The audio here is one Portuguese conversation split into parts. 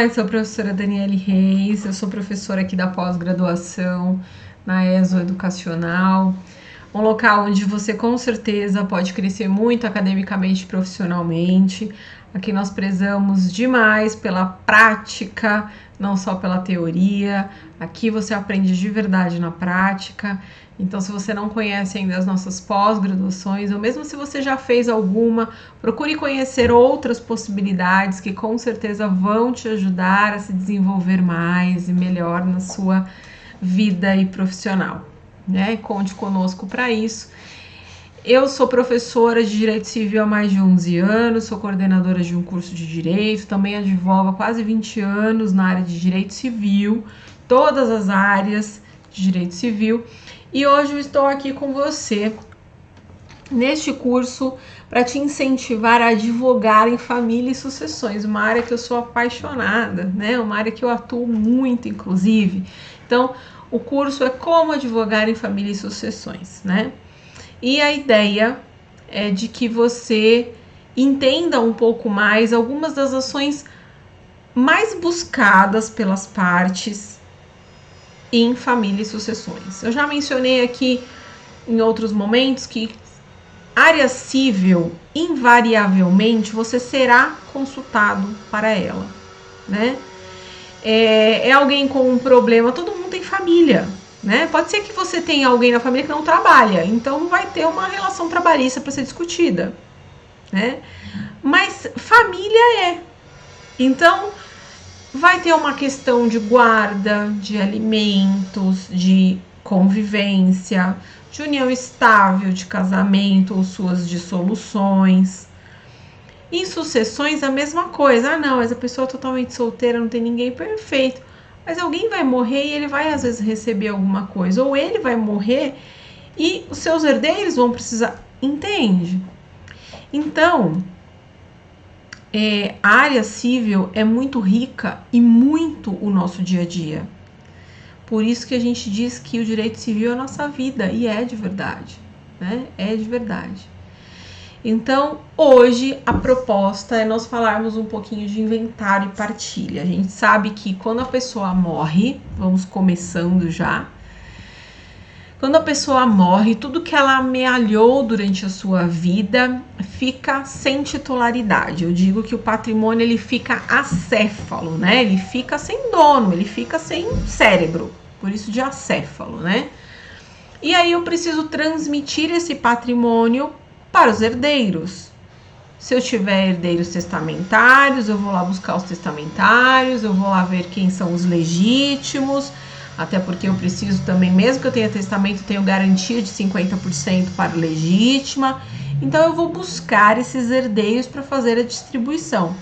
Olá, eu sou a professora Daniele Reis, eu sou professora aqui da pós-graduação na ESO Educacional, um local onde você com certeza pode crescer muito academicamente e profissionalmente. Aqui nós prezamos demais pela prática, não só pela teoria. Aqui você aprende de verdade na prática. Então, se você não conhece ainda as nossas pós-graduações, ou mesmo se você já fez alguma, procure conhecer outras possibilidades que com certeza vão te ajudar a se desenvolver mais e melhor na sua vida e profissional, né? Conte conosco para isso. Eu sou professora de Direito Civil há mais de 11 anos, sou coordenadora de um curso de Direito, também advogo há quase 20 anos na área de Direito Civil, todas as áreas de Direito Civil, e hoje eu estou aqui com você neste curso para te incentivar a advogar em família e sucessões, uma área que eu sou apaixonada, né? Uma área que eu atuo muito, inclusive. Então, o curso é como advogar em família e sucessões, né? E a ideia é de que você entenda um pouco mais algumas das ações mais buscadas pelas partes em família e sucessões. Eu já mencionei aqui em outros momentos que área civil, invariavelmente, você será consultado para ela, né? É alguém com um problema, todo mundo tem família, né? Pode ser que você tenha alguém na família que não trabalha, então não vai ter uma relação trabalhista para ser discutida, né? Mas família é. Então, vai ter uma questão de guarda, de alimentos, de convivência, de união estável, de casamento ou suas dissoluções. Em sucessões, a mesma coisa. Ah, não, mas a pessoa é totalmente solteira, não tem ninguém, perfeito. Mas alguém vai morrer e ele vai, às vezes, receber alguma coisa. Ou ele vai morrer e os seus herdeiros vão precisar. Entende? Então, a área civil é muito rica e muito o nosso dia a dia. Por isso que a gente diz que o direito civil é a nossa vida, e é de verdade, né? É de verdade. Então, hoje a proposta é nós falarmos um pouquinho de inventário e partilha. A gente sabe que quando a pessoa morre, vamos começando já, quando a pessoa morre, tudo que ela amealhou durante a sua vida fica sem titularidade. Eu digo que o patrimônio ele fica acéfalo, né? Ele fica sem dono, ele fica sem cérebro, por isso de acéfalo, né? E aí eu preciso transmitir esse patrimônio para os herdeiros. Se eu tiver herdeiros testamentários, eu vou lá buscar os testamentários, eu vou lá ver quem são os legítimos, até porque eu preciso também, mesmo que eu tenha testamento, tenho garantia de 50% para legítima. Então eu vou buscar esses herdeiros para fazer a distribuição.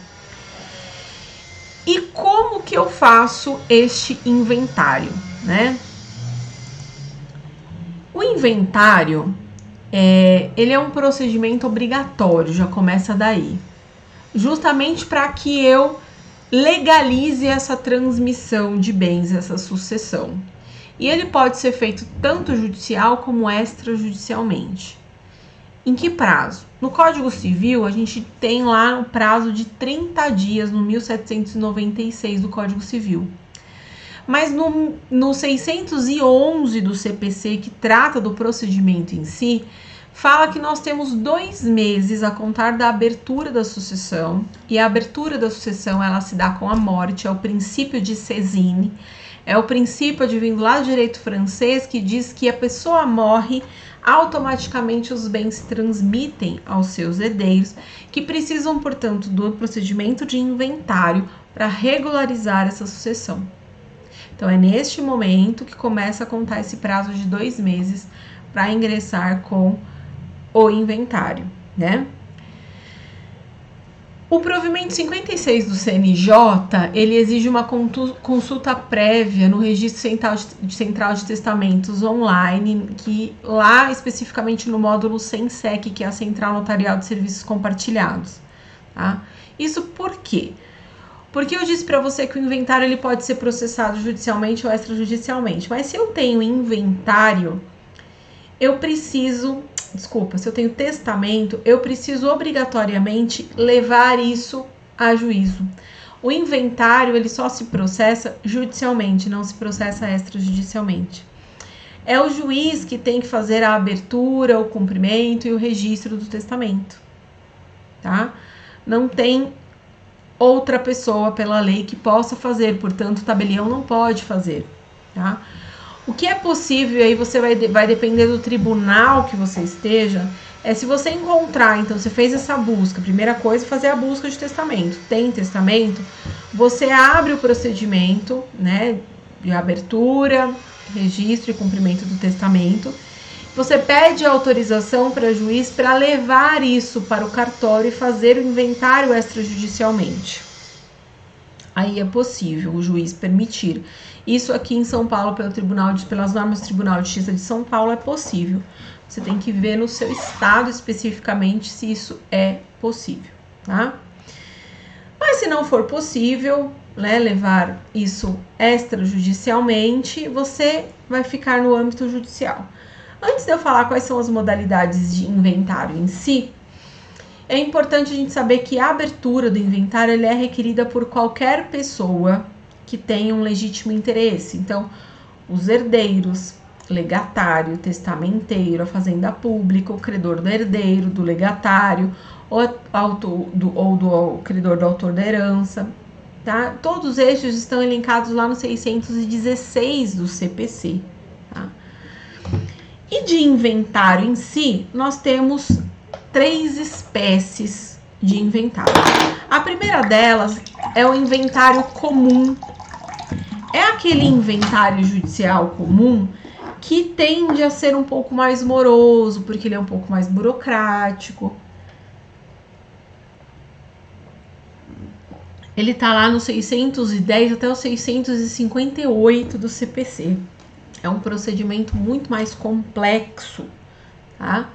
E como que eu faço este inventário, né? O inventário, ele é um procedimento obrigatório, já começa daí. Justamente para que eu legalize essa transmissão de bens, essa sucessão. E ele pode ser feito tanto judicial como extrajudicialmente. Em que prazo? No Código Civil, a gente tem lá um prazo de 30 dias no 1796 do Código Civil. Mas no 611 do CPC, que trata do procedimento em si, fala que nós temos 2 meses a contar da abertura da sucessão, e a abertura da sucessão ela se dá com a morte, é o princípio de Césine, é o princípio advindo lá do direito francês que diz que a pessoa morre, automaticamente os bens se transmitem aos seus herdeiros, que precisam, portanto, do procedimento de inventário para regularizar essa sucessão. Então, é neste momento que começa a contar esse prazo de 2 meses para ingressar com o inventário, né? O provimento 56 do CNJ, ele exige uma consulta prévia no Registro Central de Testamentos online, que lá especificamente no módulo SENSEC, que é a Central Notarial de Serviços Compartilhados, tá? Isso por quê? Porque eu disse para você que o inventário ele pode ser processado judicialmente ou extrajudicialmente, mas se eu tenho inventário, se eu tenho testamento, eu preciso obrigatoriamente levar isso a juízo. O inventário, ele só se processa judicialmente, não se processa extrajudicialmente. É o juiz que tem que fazer a abertura, o cumprimento e o registro do testamento, tá? Não tem outra pessoa pela lei que possa fazer, portanto, o tabelião não pode fazer, tá? O que é possível, aí você vai depender do tribunal que você esteja, é se você encontrar, então você fez essa busca, primeira coisa, fazer a busca de testamento. Tem testamento, você abre o procedimento, né, de abertura, registro e cumprimento do testamento. Você pede autorização para o juiz para levar isso para o cartório e fazer o inventário extrajudicialmente. Aí é possível o juiz permitir. Isso aqui em São Paulo, pelas normas do Tribunal de Justiça de São Paulo, é possível. Você tem que ver no seu estado especificamente se isso é possível, tá? Mas se não for possível, né, levar isso extrajudicialmente, você vai ficar no âmbito judicial. Antes de eu falar quais são as modalidades de inventário em si, é importante a gente saber que a abertura do inventário é requerida por qualquer pessoa que tenha um legítimo interesse. Então, os herdeiros, legatário, testamenteiro, a fazenda pública, o credor do herdeiro, do legatário, ou do credor do autor da herança, tá? Todos estes estão elencados lá no 616 do CPC, tá? E de inventário em si, nós temos 3 espécies de inventário. A primeira delas é o inventário comum. É aquele inventário judicial comum que tende a ser um pouco mais moroso, porque ele é um pouco mais burocrático. Ele tá lá no 610 até o 658 do CPC. É um procedimento muito mais complexo, tá?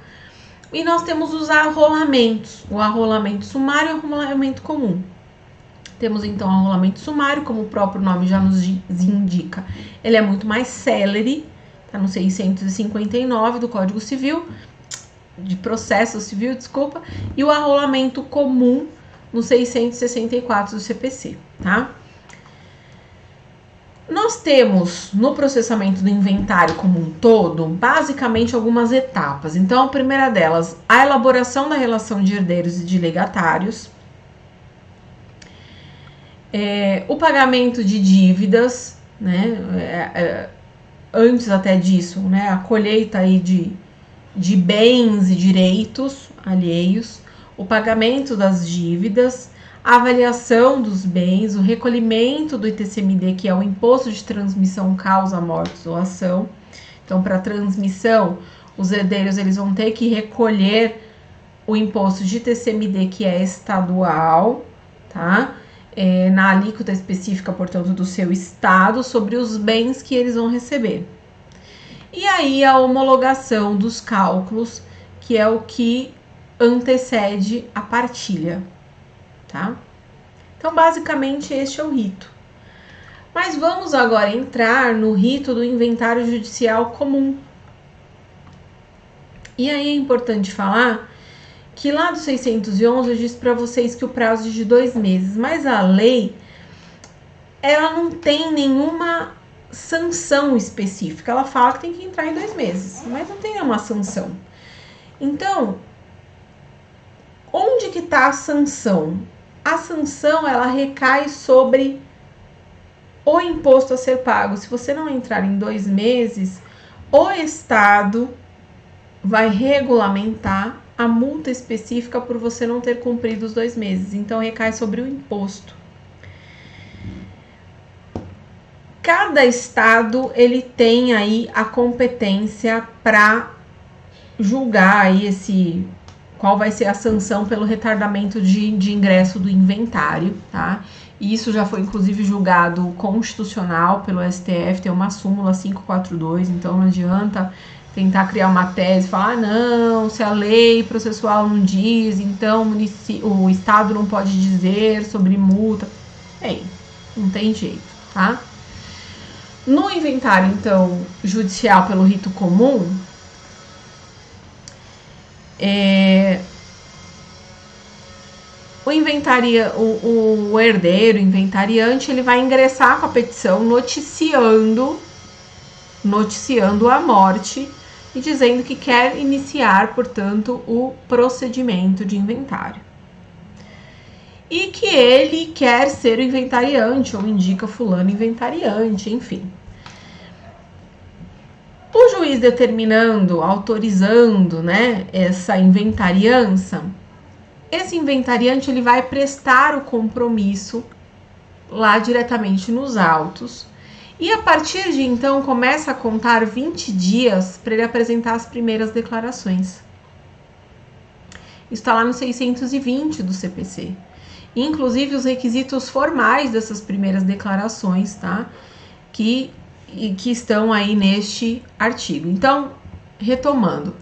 E nós temos os arrolamentos, o arrolamento sumário e o arrolamento comum. Temos então o arrolamento sumário, como o próprio nome já nos indica. Ele é muito mais célere, tá no 659 do Código Civil, de processo civil, desculpa, e o arrolamento comum no 664 do CPC, tá? Nós temos no processamento do inventário como um todo, basicamente algumas etapas. Então, a primeira delas, a elaboração da relação de herdeiros e de legatários, o pagamento de dívidas, né? Antes até disso, né? A colheita aí de bens e direitos alheios, o pagamento das dívidas, a avaliação dos bens, o recolhimento do ITCMD, que é o Imposto de Transmissão Causa Mortes ou Ação. Então, para transmissão, os herdeiros eles vão ter que recolher o imposto de ITCMD, que é estadual, tá? Na alíquota específica, portanto, do seu estado, sobre os bens que eles vão receber. E aí, a homologação dos cálculos, que é o que antecede a partilha, tá? Então, basicamente, este é o rito. Mas vamos agora entrar no rito do inventário judicial comum. E aí é importante falar que lá do 611 eu disse para vocês que o prazo é de 2 meses, mas a lei, ela não tem nenhuma sanção específica. Ela fala que tem que entrar em 2 meses, mas não tem nenhuma sanção. Então, onde que está a sanção? A sanção, ela recai sobre o imposto a ser pago. Se você não entrar em 2 meses, o Estado vai regulamentar a multa específica por você não ter cumprido os 2 meses. Então, recai sobre o imposto. Cada estado, ele tem aí a competência para julgar aí qual vai ser a sanção pelo retardamento de ingresso do inventário, tá? E isso já foi, inclusive, julgado constitucional pelo STF, tem uma súmula 542, então não adianta tentar criar uma tese e falar, não, se a lei processual não diz, então o Estado não pode dizer sobre multa. Não tem jeito, tá? No inventário, então, judicial pelo rito comum, o o herdeiro, inventariante, ele vai ingressar com a petição noticiando a morte e dizendo que quer iniciar, portanto, o procedimento de inventário. E que ele quer ser o inventariante, ou indica fulano inventariante, enfim. O juiz determinando, autorizando, né, essa inventariança, esse inventariante ele vai prestar o compromisso lá diretamente nos autos. E a partir de então começa a contar 20 dias para ele apresentar as primeiras declarações. Isso está lá no 620 do CPC. Inclusive os requisitos formais dessas primeiras declarações, tá? Que estão aí neste artigo. Então, retomando.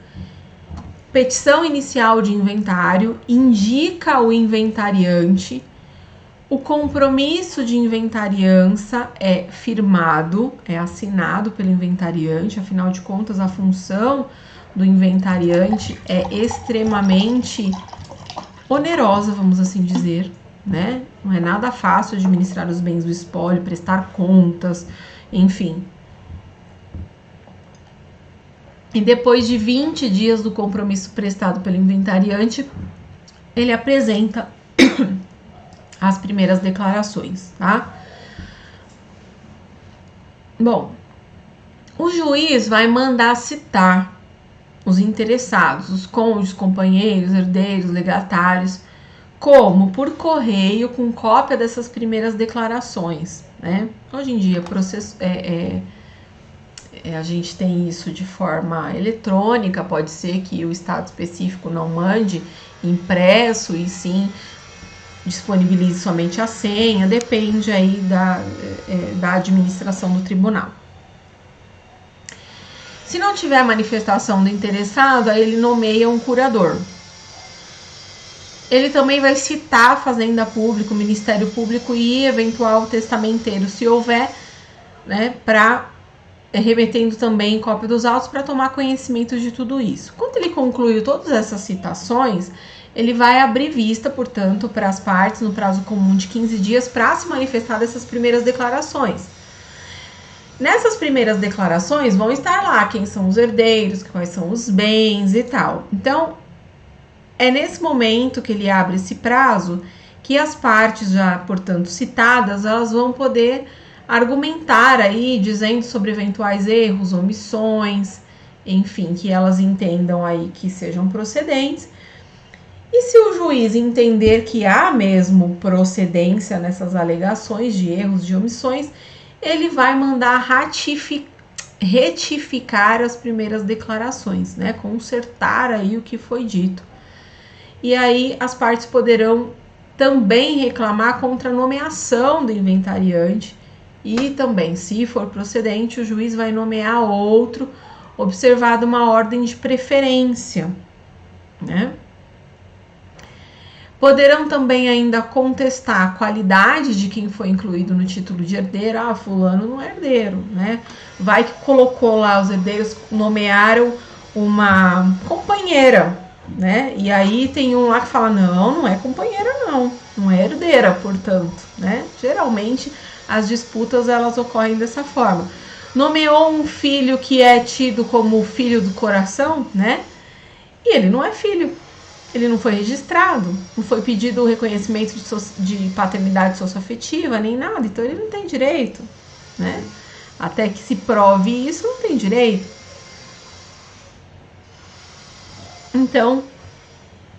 Petição inicial de inventário indica o inventariante. O compromisso de inventariança é firmado, é assinado pelo inventariante, afinal de contas, a função do inventariante é extremamente onerosa, vamos assim dizer, né? Não é nada fácil administrar os bens do espólio, prestar contas, enfim. E depois de 20 dias do compromisso prestado pelo inventariante, ele apresenta as primeiras declarações, tá? Bom, o juiz vai mandar citar os interessados, os cônjuges, companheiros, herdeiros, legatários, como por correio com cópia dessas primeiras declarações, né? Hoje em dia, a gente tem isso de forma eletrônica, pode ser que o estado específico não mande impresso e sim disponibilize somente a senha, depende aí da administração do tribunal. Se não tiver manifestação do interessado, aí ele nomeia um curador. Ele também vai citar a Fazenda Pública, o Ministério Público e eventual testamenteiro, se houver, né, remetendo também cópia dos autos para tomar conhecimento de tudo isso. Quando ele concluiu todas essas citações, ele vai abrir vista, portanto, para as partes no prazo comum de 15 dias para se manifestar dessas primeiras declarações. Nessas primeiras declarações vão estar lá quem são os herdeiros, quais são os bens e tal. Então, é nesse momento que ele abre esse prazo que as partes já, portanto, citadas, elas vão poder argumentar aí, dizendo sobre eventuais erros, omissões, enfim, que elas entendam aí que sejam procedentes. E se o juiz entender que há mesmo procedência nessas alegações de erros, de omissões, ele vai mandar retificar as primeiras declarações, né? Consertar aí o que foi dito. E aí as partes poderão também reclamar contra a nomeação do inventariante e também, se for procedente, o juiz vai nomear outro, observada uma ordem de preferência, né? Poderão também ainda contestar a qualidade de quem foi incluído no título de herdeiro. Ah, fulano não é herdeiro, né? Vai que colocou lá, os herdeiros nomearam uma companheira, né? E aí tem um lá que fala, não é companheira não é herdeira, portanto, né? Geralmente as disputas elas ocorrem dessa forma. Nomeou um filho que é tido como filho do coração, né? E ele não é filho. Ele não foi registrado, não foi pedido o reconhecimento de paternidade socioafetiva, nem nada, então ele não tem direito, né? Até que se prove isso, não tem direito. Então,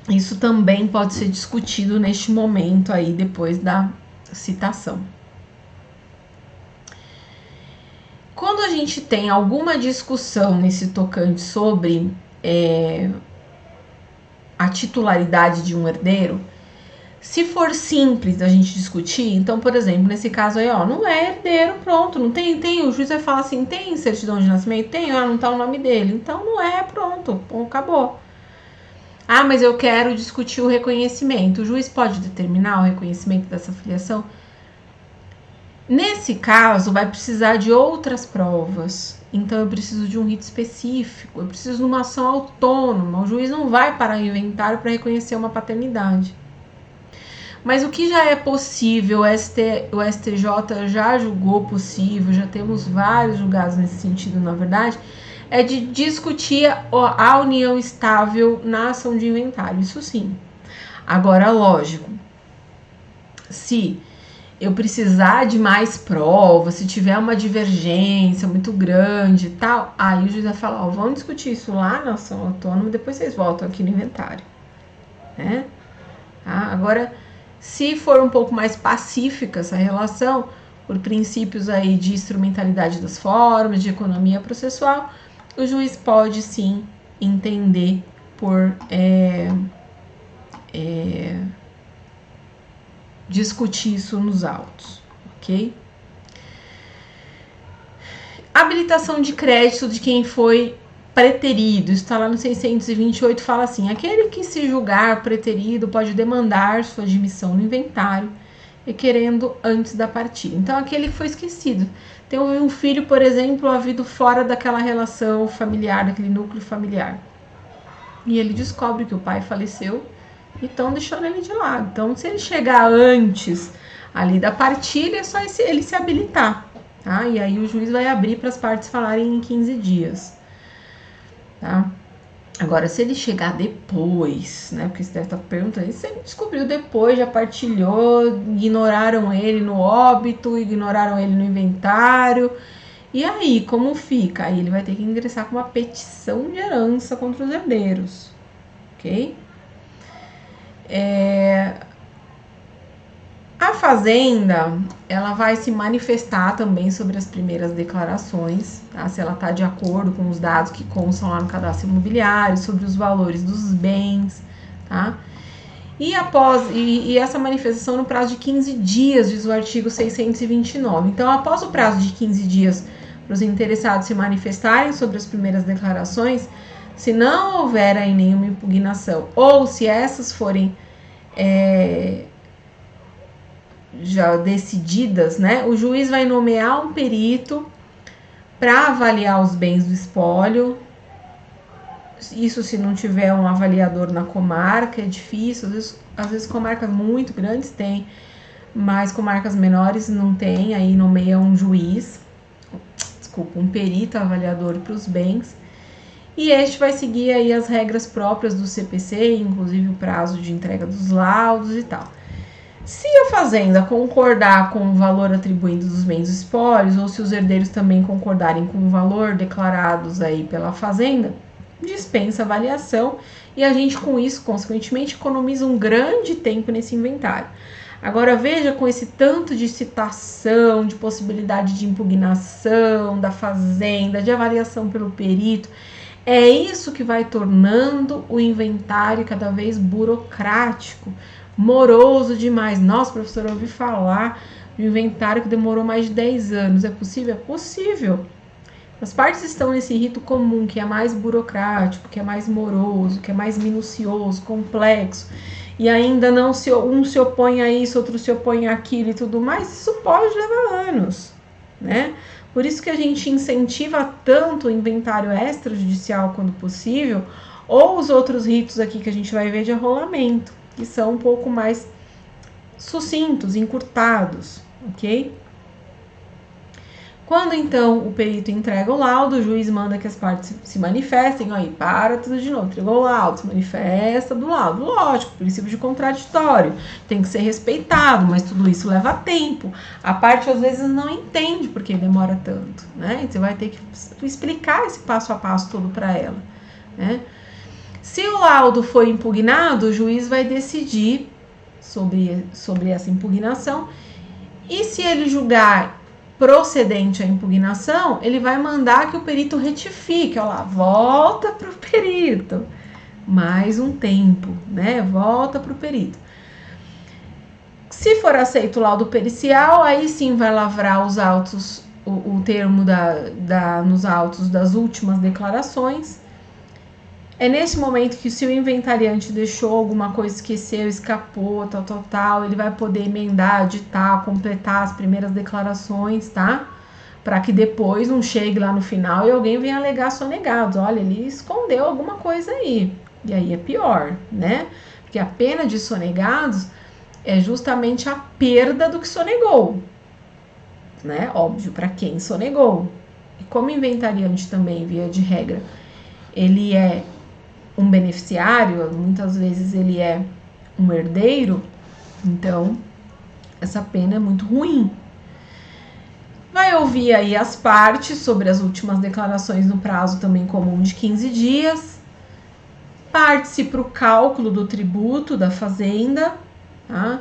isso também pode ser discutido neste momento aí, depois da citação. Quando a gente tem alguma discussão nesse tocante sobre a titularidade de um herdeiro, se for simples da gente discutir, então, por exemplo, nesse caso aí, ó, não é herdeiro, pronto, não tem, o juiz vai falar assim, tem certidão de nascimento? Tem, não tá o nome dele, então não é, pronto, acabou. Ah, mas eu quero discutir o reconhecimento, o juiz pode determinar o reconhecimento dessa filiação? Nesse caso, vai precisar de outras provas. Então, eu preciso de um rito específico, eu preciso de uma ação autônoma. O juiz não vai parar o inventário para reconhecer uma paternidade. Mas o que já é possível, o STJ já julgou possível, já temos vários julgados nesse sentido, na verdade, é de discutir a união estável na ação de inventário, isso sim. Agora, lógico, se eu precisar de mais provas, se tiver uma divergência muito grande e tal, aí o juiz vai falar, ó, vamos discutir isso lá na ação autônoma, depois vocês voltam aqui no inventário, né? Tá? Agora, se for um pouco mais pacífica essa relação, por princípios aí de instrumentalidade das formas, de economia processual, o juiz pode sim entender por discutir isso nos autos, ok? Habilitação de crédito de quem foi preterido, isso está lá no 628, fala assim, aquele que se julgar preterido pode demandar sua admissão no inventário, requerendo antes da partida. Então, aquele que foi esquecido. Tem um filho, por exemplo, havido fora daquela relação familiar, daquele núcleo familiar. E ele descobre que o pai faleceu e estão deixando ele de lado. Então, se ele chegar antes ali da partilha, é só ele se habilitar, tá? E aí o juiz vai abrir para as partes falarem em 15 dias, tá? Agora, se ele chegar depois, né? Porque você deve estar perguntando, se ele descobriu depois, já partilhou, ignoraram ele no óbito, ignoraram ele no inventário. E aí, como fica? Aí ele vai ter que ingressar com uma petição de herança contra os herdeiros, ok? A fazenda, ela vai se manifestar também sobre as primeiras declarações, tá? Se ela está de acordo com os dados que constam lá no cadastro imobiliário, sobre os valores dos bens, tá? E essa manifestação no prazo de 15 dias, diz o artigo 629. Então, após o prazo de 15 dias para os interessados se manifestarem sobre as primeiras declarações, se não houver aí nenhuma impugnação, ou se essas forem já decididas, né? O juiz vai nomear um perito para avaliar os bens do espólio. Isso se não tiver um avaliador na comarca, é difícil. Às vezes comarcas muito grandes tem, mas comarcas menores não tem. Aí nomeia um juiz, um perito avaliador para os bens. E este vai seguir aí as regras próprias do CPC, inclusive o prazo de entrega dos laudos e tal. Se a fazenda concordar com o valor atribuído dos bens espólios, ou se os herdeiros também concordarem com o valor declarados aí pela fazenda, dispensa avaliação e a gente com isso, consequentemente, economiza um grande tempo nesse inventário. Agora veja, com esse tanto de citação, de possibilidade de impugnação da fazenda, de avaliação pelo perito, é isso que vai tornando o inventário cada vez burocrático, moroso demais. Nossa, professora, eu ouvi falar de um inventário que demorou mais de 10 anos. É possível? É possível. As partes estão nesse rito comum, que é mais burocrático, que é mais moroso, que é mais minucioso, complexo, e ainda não um se opõe a isso, outro se opõe àquilo e tudo mais. Isso pode levar anos, né? Por isso que a gente incentiva tanto o inventário extrajudicial quando possível, ou os outros ritos aqui que a gente vai ver de arrolamento, que são um pouco mais sucintos, encurtados, ok? Quando então o perito entrega o laudo, o juiz manda que as partes se manifestem, aí para tudo de novo, entregou o laudo, se manifesta do laudo. Lógico, o princípio de contraditório tem que ser respeitado, mas tudo isso leva tempo. A parte às vezes não entende porque demora tanto, né? E você vai ter que explicar esse passo a passo todo para ela, né? Se o laudo for impugnado, o juiz vai decidir sobre essa impugnação, e se ele julgar procedente à impugnação, ele vai mandar que o perito retifique, ó lá, volta para o perito, mais um tempo, né? Volta para o perito. Se for aceito o laudo pericial, aí sim vai lavrar os autos, o termo nos autos das últimas declarações. É nesse momento que, se o inventariante deixou alguma coisa, esqueceu, escapou, tal, ele vai poder emendar, aditar, completar as primeiras declarações, tá? Para que depois não chegue lá no final e alguém venha alegar sonegados. Olha, ele escondeu alguma coisa aí. E aí é pior, né? Porque a pena de sonegados é justamente a perda do que sonegou, né? Óbvio, para quem sonegou. E como inventariante também, via de regra, ele é um beneficiário, muitas vezes ele é um herdeiro, então essa pena é muito ruim. Vai ouvir aí as partes sobre as últimas declarações no prazo também comum de 15 dias. Parte-se para o cálculo do tributo da fazenda, tá?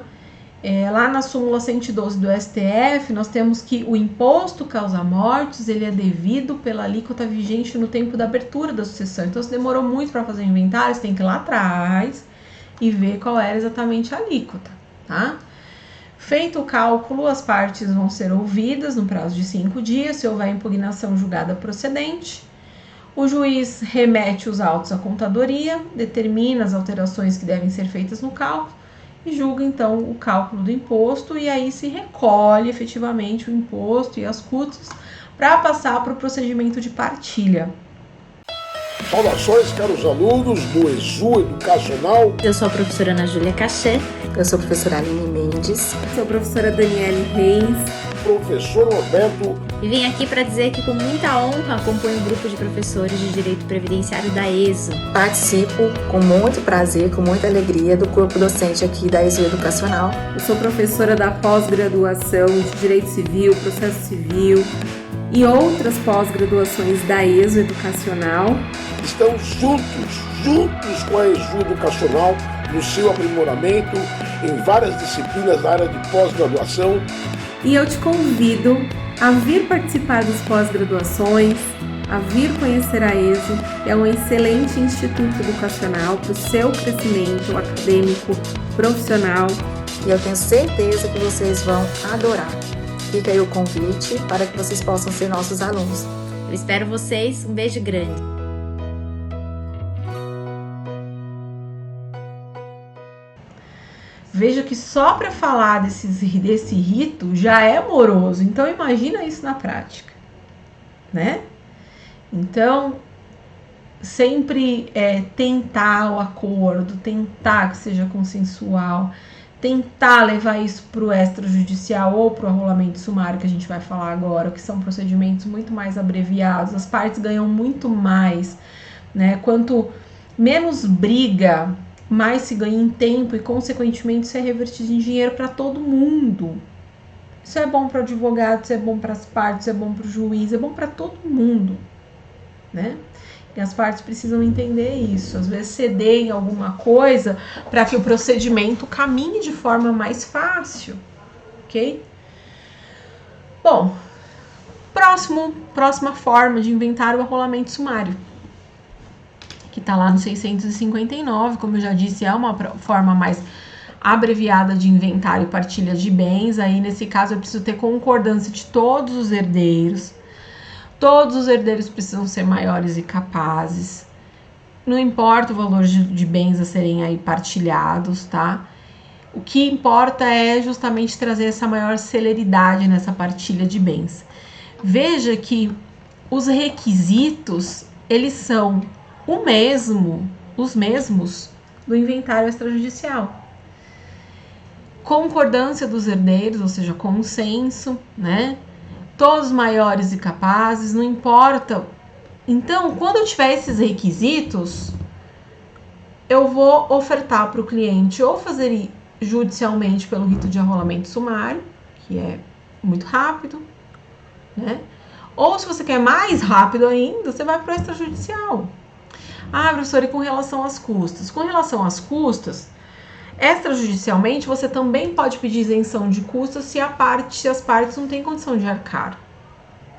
Lá na súmula 112 do STF, nós temos que o imposto causa-mortes, ele é devido pela alíquota vigente no tempo da abertura da sucessão. Então, se demorou muito para fazer o inventário, você tem que ir lá atrás e ver qual era exatamente a alíquota, tá? Feito o cálculo, as partes vão ser ouvidas no prazo de 5 dias, se houver impugnação julgada procedente. O juiz remete os autos à contadoria, determina as alterações que devem ser feitas no cálculo e julga, então, o cálculo do imposto, e aí se recolhe efetivamente o imposto e as custas para passar para o procedimento de partilha. Saudações, caros alunos do ESU Educacional. Eu sou a professora Ana Júlia Cachê. Eu sou a professora Aline Mendes. Sou a professora Daniele Reis. Professor Roberto. E vim aqui para dizer que com muita honra acompanho o grupo de professores de Direito Previdenciário da ESU. Participo com muito prazer, com muita alegria do corpo docente aqui da ESU Educacional. Eu sou professora da pós-graduação de Direito Civil, Processo Civil e outras pós-graduações da ESU Educacional. Estamos juntos com a ESU Educacional no seu aprimoramento em várias disciplinas da área de pós-graduação. E eu te convido a vir participar das pós-graduações, a vir conhecer a ESU. É um excelente instituto educacional para o seu crescimento acadêmico, profissional. E eu tenho certeza que vocês vão adorar. Fica aí o convite para que vocês possam ser nossos alunos. Eu espero vocês. Um beijo grande. Veja que só para falar desse rito já é moroso, então imagina isso na prática, né? Então, sempre tentar o acordo, tentar que seja consensual, tentar levar isso para o extrajudicial ou para o arrolamento sumário, que a gente vai falar agora, que são procedimentos muito mais abreviados, as partes ganham muito mais, né? Quanto menos briga, mais se ganha em tempo e, consequentemente, isso é revertido em dinheiro para todo mundo. Isso é bom para o advogado, isso é bom para as partes, isso é bom para o juiz, é bom para todo mundo, né? E as partes precisam entender isso. Às vezes ceder em alguma coisa para que o procedimento caminhe de forma mais fácil, ok? Bom, próxima forma de inventário é o arrolamento sumário, que está lá no 659, como eu já disse, é uma forma mais abreviada de inventário e partilha de bens. Aí, nesse caso, eu preciso ter concordância de todos os herdeiros. Todos os herdeiros precisam ser maiores e capazes. Não importa o valor de bens a serem aí partilhados, tá? O que importa é justamente trazer essa maior celeridade nessa partilha de bens. Veja que os requisitos, eles são os mesmos do inventário extrajudicial. Concordância dos herdeiros, ou seja, consenso, né? Todos maiores e capazes, não importa. Então, quando eu tiver esses requisitos, eu vou ofertar para o cliente ou fazer judicialmente pelo rito de arrolamento sumário, que é muito rápido, né? Ou, se você quer mais rápido ainda, você vai para o extrajudicial. Ah, professora, e com relação às custas? Com relação às custas, extrajudicialmente, você também pode pedir isenção de custas se as partes não têm condição de arcar.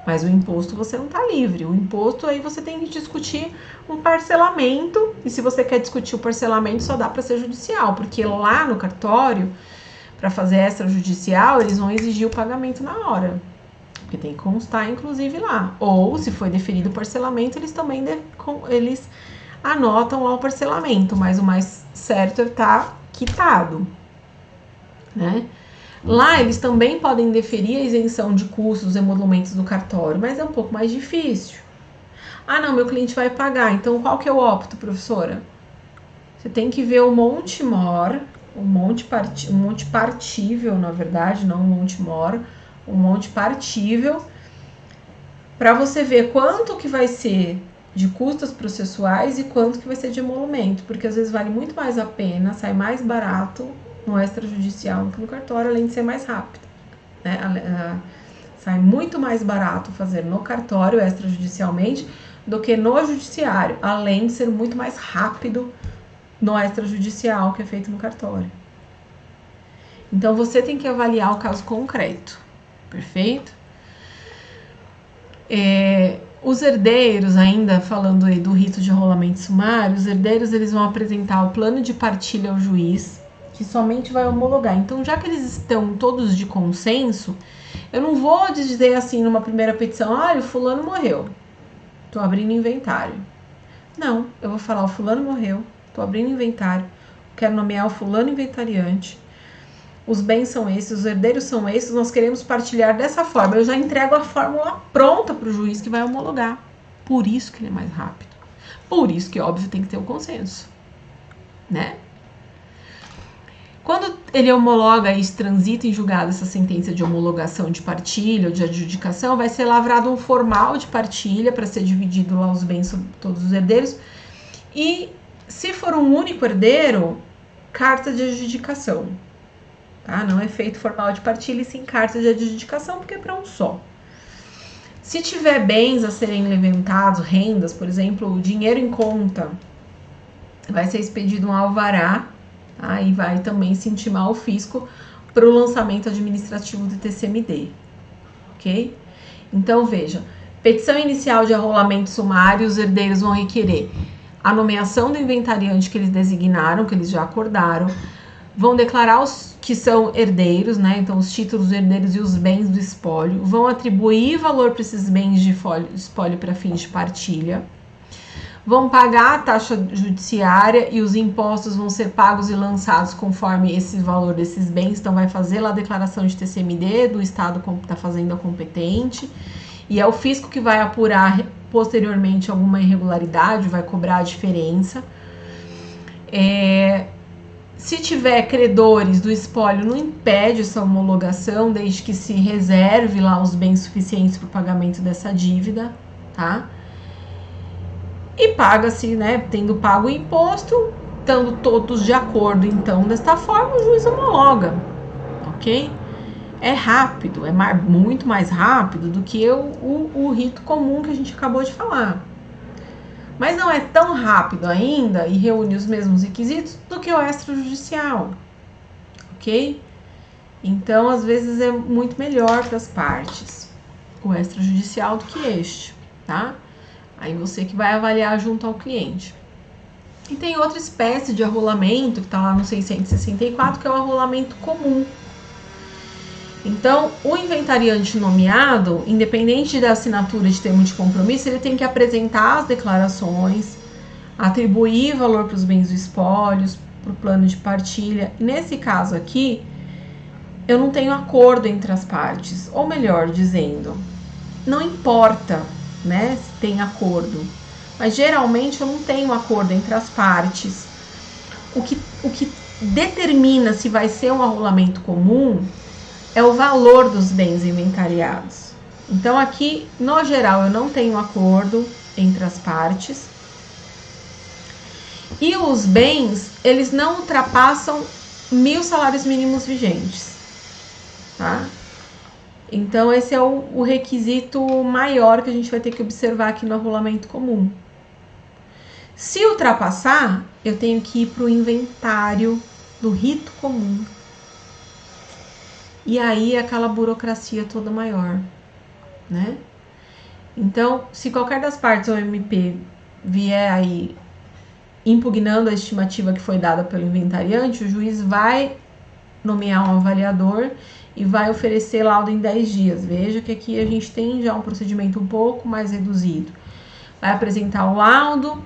Mas o imposto você não está livre. O imposto aí você tem que discutir um parcelamento. E se você quer discutir o parcelamento, só dá para ser judicial. Porque lá no cartório, para fazer extrajudicial, eles vão exigir o pagamento na hora. Porque tem que constar, inclusive, lá. Ou, se foi deferido o parcelamento, eles também anotam lá o parcelamento, mas o mais certo é estar quitado, né? Lá eles também podem deferir a isenção de custos dos emolumentos do cartório, mas é um pouco mais difícil. Ah, não, meu cliente vai pagar, então qual que eu opto, professora? Você tem que ver o monte mor, um monte partível, na verdade, não um monte mor, um monte partível, para você ver quanto que vai ser de custas processuais e quanto que vai ser de emolumento, porque às vezes vale muito mais a pena, sai mais barato no extrajudicial do que no cartório, além de ser mais rápido, né? Sai muito mais barato fazer no cartório extrajudicialmente do que no judiciário, além de ser muito mais rápido no extrajudicial que é feito no cartório. Então você tem que avaliar o caso concreto, perfeito? Os herdeiros, ainda falando aí do rito de arrolamento sumário, os herdeiros eles vão apresentar o plano de partilha ao juiz, que somente vai homologar. Então, já que eles estão todos de consenso, eu não vou dizer assim numa primeira petição, olha, o fulano morreu, tô abrindo inventário. Não, eu vou falar, o fulano morreu, tô abrindo inventário, quero nomear o fulano inventariante, os bens são esses, os herdeiros são esses, nós queremos partilhar dessa forma. Eu já entrego a fórmula pronta para o juiz que vai homologar. Por isso que ele é mais rápido. Por isso que, óbvio, tem que ter o consenso, né? Quando ele homologa e transita em julgado essa sentença de homologação de partilha ou de adjudicação, vai ser lavrado um formal de partilha para ser dividido lá os bens sobre todos os herdeiros. E, se for um único herdeiro, carta de adjudicação. Tá? Não é feito formal de partilha e sim carta de adjudicação, porque é para um só. Se tiver bens a serem levantados, rendas, por exemplo, o dinheiro em conta, vai ser expedido um alvará, tá? E vai também se intimar o fisco para o lançamento administrativo do TCMD, ok? Então, veja, petição inicial de arrolamento sumário, os herdeiros vão requerer a nomeação do inventariante que eles designaram, que eles já acordaram, vão declarar os que são herdeiros, né? Então, os títulos dos herdeiros e os bens do espólio, vão atribuir valor para esses bens de espólio para fins de partilha, vão pagar a taxa judiciária e os impostos vão ser pagos e lançados conforme esse valor desses bens. Então, vai fazer lá a declaração de TCMD do estado da fazenda competente e é o fisco que vai apurar posteriormente alguma irregularidade, vai cobrar a diferença. Se tiver credores do espólio, não impede essa homologação, desde que se reserve lá os bens suficientes para o pagamento dessa dívida, tá? E paga-se, né, tendo pago o imposto, estando todos de acordo, então, desta forma, o juiz homologa, ok? É rápido, é muito mais rápido do que o rito comum que a gente acabou de falar. Mas não é tão rápido ainda e reúne os mesmos requisitos do que o extrajudicial, ok? Então, às vezes, é muito melhor para as partes o extrajudicial do que este, tá? Aí você que vai avaliar junto ao cliente. E tem outra espécie de arrolamento que está lá no 664, que é o arrolamento comum. Então, o inventariante nomeado, independente da assinatura de termo de compromisso, ele tem que apresentar as declarações, atribuir valor para os bens do espólio, para o plano de partilha. Nesse caso aqui, eu não tenho acordo entre as partes, ou melhor dizendo, não importa, né, se tem acordo, mas geralmente eu não tenho acordo entre as partes. O que determina se vai ser um arrolamento comum é o valor dos bens inventariados. Então, aqui, no geral, eu não tenho acordo entre as partes. E os bens, eles não ultrapassam 1.000 salários mínimos vigentes, tá? Então, esse é o requisito maior que a gente vai ter que observar aqui no arrolamento comum. Se ultrapassar, eu tenho que ir para o inventário do rito comum. E aí, aquela burocracia toda maior, né? Então, se qualquer das partes ou MP vier aí impugnando a estimativa que foi dada pelo inventariante, o juiz vai nomear um avaliador e vai oferecer laudo em 10 dias. Veja que aqui a gente tem já um procedimento um pouco mais reduzido. Vai apresentar o laudo,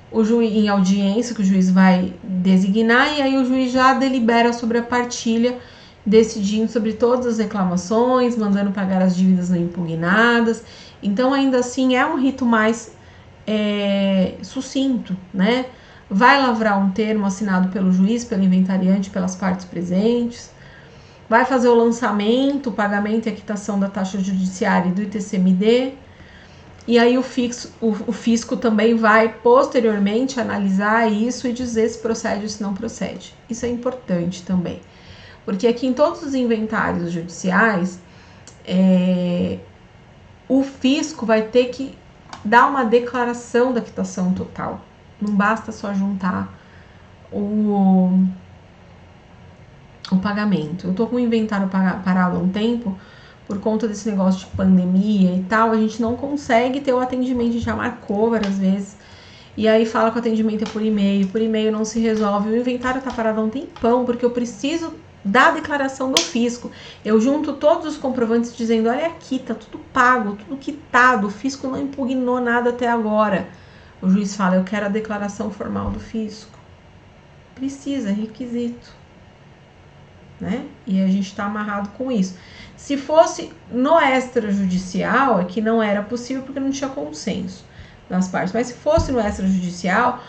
o juiz em audiência, que o juiz vai designar, e aí o juiz já delibera sobre a partilha, decidindo sobre todas as reclamações, mandando pagar as dívidas não impugnadas. Então, ainda assim, é um rito mais sucinto, né? vai lavrar um termo assinado pelo juiz, pelo inventariante, pelas partes presentes, vai fazer o lançamento, o pagamento e a quitação da taxa judiciária e do ITCMD, e aí o fisco também vai posteriormente analisar isso e dizer se procede ou se não procede. Isso é importante também, porque aqui em todos os inventários judiciais, o fisco vai ter que dar uma declaração da quitação total. Não basta só juntar o pagamento. Eu tô com o inventário parado há um tempo, por conta desse negócio de pandemia e tal, a gente não consegue ter o atendimento, a gente já marcou várias vezes, e aí fala que o atendimento é por e-mail não se resolve, o inventário tá parado há um tempão, porque eu preciso da declaração do fisco. Eu junto todos os comprovantes dizendo, olha aqui, tá tudo pago, tudo quitado, o fisco não impugnou nada até agora. O juiz fala, eu quero a declaração formal do fisco. Precisa, é requisito, né? E a gente tá amarrado com isso. Se fosse no extrajudicial, é que não era possível porque não tinha consenso das partes, mas se fosse no extrajudicial,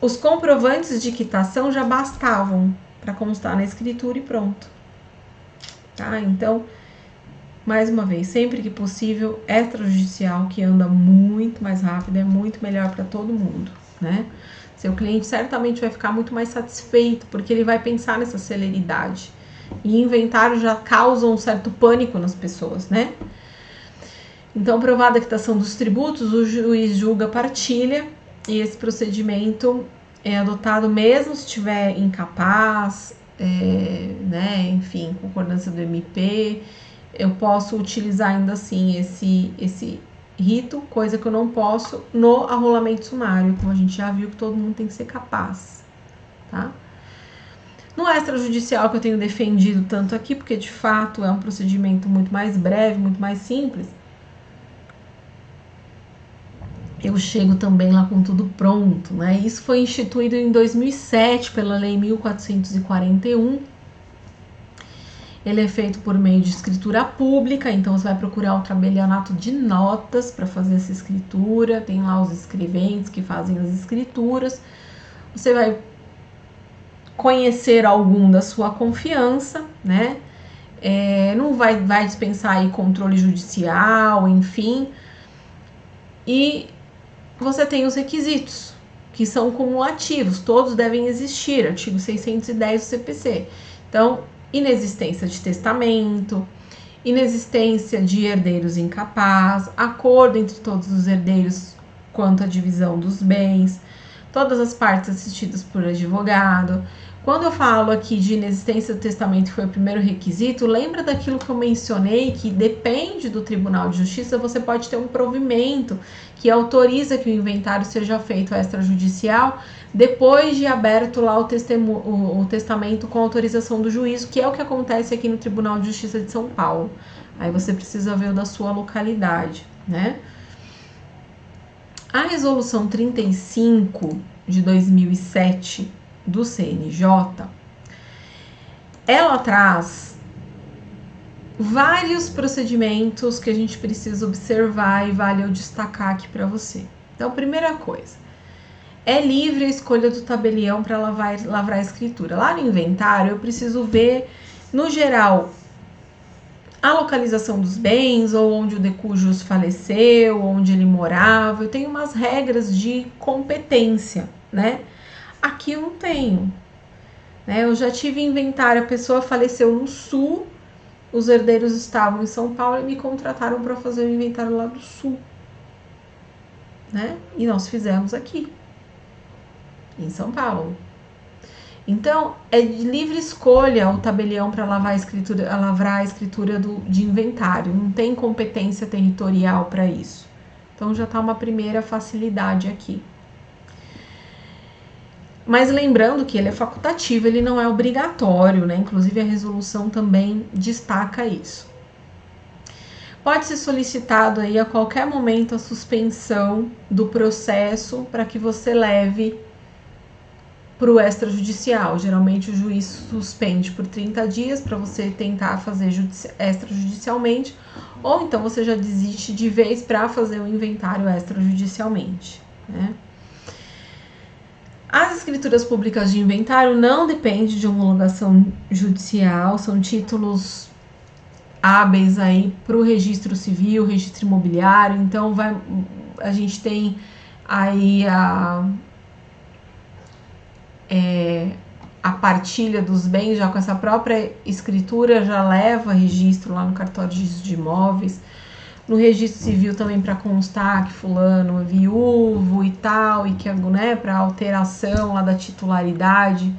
os comprovantes de quitação já bastavam para constar na escritura e pronto, tá? Então, mais uma vez, sempre que possível, extrajudicial, que anda muito mais rápido, é muito melhor para todo mundo, né? Seu cliente certamente vai ficar muito mais satisfeito, porque ele vai pensar nessa celeridade. E inventário já causa um certo pânico nas pessoas, né? Então, provada a quitação dos tributos, o juiz julga a partilha e esse procedimento é adotado mesmo se estiver incapaz, né? Enfim, concordância do MP. Eu posso utilizar ainda assim esse rito, coisa que eu não posso no arrolamento sumário, como a gente já viu que todo mundo tem que ser capaz, tá? No extrajudicial, que eu tenho defendido tanto aqui, porque de fato é um procedimento muito mais breve, muito mais simples, eu chego também lá com tudo pronto, né? Isso foi instituído em 2007 pela Lei 1441. Ele é feito por meio de escritura pública, então você vai procurar o tabelianato de notas para fazer essa escritura, tem lá os escreventes que fazem as escrituras, você vai conhecer algum da sua confiança, né? Não vai dispensar aí controle judicial, enfim, e você tem os requisitos, que são cumulativos, todos devem existir, artigo 610 do CPC. Então, inexistência de testamento, inexistência de herdeiros incapazes, acordo entre todos os herdeiros quanto à divisão dos bens, todas as partes assistidas por advogado. Quando eu falo aqui de inexistência do testamento, que foi o primeiro requisito, lembra daquilo que eu mencionei, que depende do Tribunal de Justiça, você pode ter um provimento que autoriza que o inventário seja feito extrajudicial, depois de aberto lá o testamento com autorização do juízo, que é o que acontece aqui no Tribunal de Justiça de São Paulo. Aí você precisa ver o da sua localidade, né? A resolução 35 de 2007 do CNJ, ela traz vários procedimentos que a gente precisa observar e vale eu destacar aqui para você. Então, primeira coisa, é livre a escolha do tabelião para lavrar a escritura. Lá no inventário, eu preciso ver, no geral, a localização dos bens, ou onde o decujus faleceu, onde ele morava. Eu tenho umas regras de competência, né? Aqui eu não tenho, né? Eu já tive inventário, a pessoa faleceu no Sul, os herdeiros estavam em São Paulo e me contrataram para fazer o inventário lá do Sul, né? E nós fizemos aqui, em São Paulo. Então, é de livre escolha o tabelião para lavrar a escritura de inventário, não tem competência territorial para isso. Então, já está uma primeira facilidade aqui. Mas lembrando que ele é facultativo, ele não é obrigatório, né? Inclusive a resolução também destaca isso. Pode ser solicitado aí a qualquer momento a suspensão do processo para que você leve para o extrajudicial. Geralmente o juiz suspende por 30 dias para você tentar fazer extrajudicialmente, ou então você já desiste de vez para fazer o inventário extrajudicialmente, né? escrituras públicas de inventário não depende de homologação judicial, são títulos hábeis aí para o registro civil, registro imobiliário, então a gente tem aí a partilha dos bens, já com essa própria escritura já leva registro lá no cartório de registro de imóveis, no registro civil também para constar que fulano é viúvo e tal, e que, né, para alteração lá da titularidade.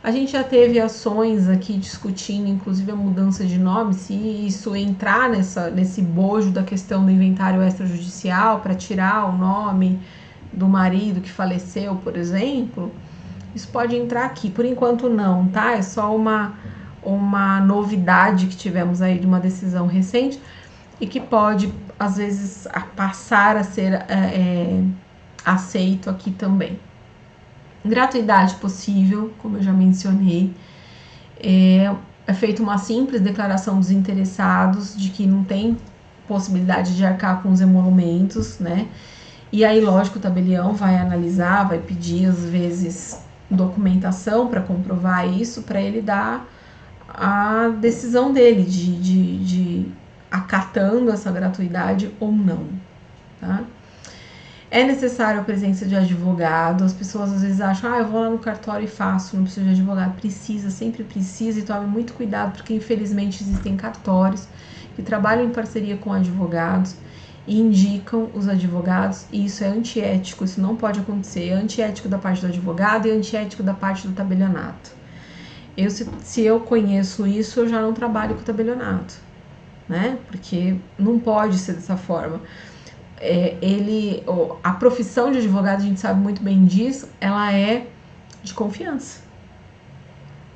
A gente já teve ações aqui discutindo, inclusive, a mudança de nome, se isso entrar nesse bojo da questão do inventário extrajudicial, para tirar o nome do marido que faleceu, por exemplo, isso pode entrar aqui. Por enquanto não, tá? É só uma novidade que tivemos aí de uma decisão recente e que pode, às vezes, passar a ser aceito aqui também. Gratuidade possível, como eu já mencionei, é feita uma simples declaração dos interessados de que não tem possibilidade de arcar com os emolumentos, né? E aí, lógico, o tabelião vai analisar, vai pedir, às vezes, documentação para comprovar isso, para ele dar a decisão dele de acatando essa gratuidade ou não, tá? É necessário a presença de advogado. As pessoas às vezes acham, eu vou lá no cartório e faço, não preciso de advogado. Precisa, sempre precisa, e tome muito cuidado, porque infelizmente existem cartórios que trabalham em parceria com advogados e indicam os advogados, e isso é antiético, isso não pode acontecer. É antiético da parte do advogado e antiético da parte do tabelionato. Se eu conheço isso, eu já não trabalho com o tabelionato, né? Porque não pode ser dessa forma. A profissão de advogado, a gente sabe muito bem disso, ela é de confiança.